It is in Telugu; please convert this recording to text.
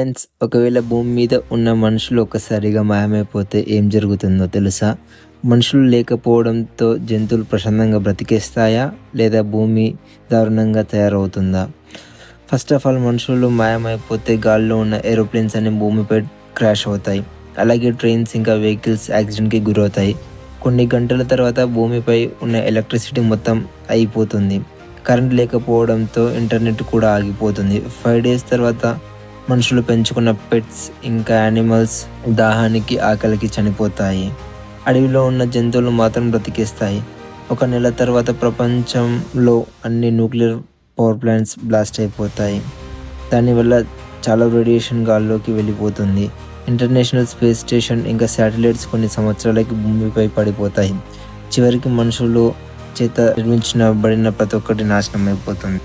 ఫ్రెండ్స్, ఒకవేళ భూమి మీద ఉన్న మనుషులు ఒక్కసారిగా మాయమైపోతే ఏం జరుగుతుందో తెలుసా? మనుషులు లేకపోవడంతో జంతువులు ప్రశాంతంగా బ్రతికేస్తాయా? లేదా భూమి దారుణంగా తయారవుతుందా? ఫస్ట్ ఆఫ్ ఆల్, మనుషులు మాయమైపోతే గాల్లో ఉన్న ఏరోప్లేన్స్ అన్ని భూమిపై క్రాష్ అవుతాయి. అలాగే ట్రైన్స్ ఇంకా వెహికల్స్ యాక్సిడెంట్కి గురవుతాయి. కొన్ని గంటల తర్వాత భూమిపై ఉన్న ఎలక్ట్రిసిటీ మొత్తం అయిపోతుంది. కరెంట్ లేకపోవడంతో ఇంటర్నెట్ కూడా ఆగిపోతుంది. 5 days తర్వాత మనుషులు పెంచుకున్న పెట్స్ ఇంకా యానిమల్స్ దాహానికి, ఆకలికి చనిపోతాయి. అడవిలో ఉన్న జంతువులు మాత్రం బ్రతికేస్తాయి. 1 నెల తర్వాత ప్రపంచంలో అన్ని న్యూక్లియర్ పవర్ ప్లాంట్స్ బ్లాస్ట్ అయిపోతాయి. దానివల్ల చాలా రేడియేషన్ గాల్లోకి వెళ్ళిపోతుంది. ఇంటర్నేషనల్ స్పేస్ స్టేషన్ ఇంకా శాటిలైట్స్ కొన్ని సంవత్సరాలకి భూమిపై పడిపోతాయి. చివరికి మనుషులు చేత నిర్మించబడిన ప్రతి ఒక్కటి నాశనం అయిపోతుంది.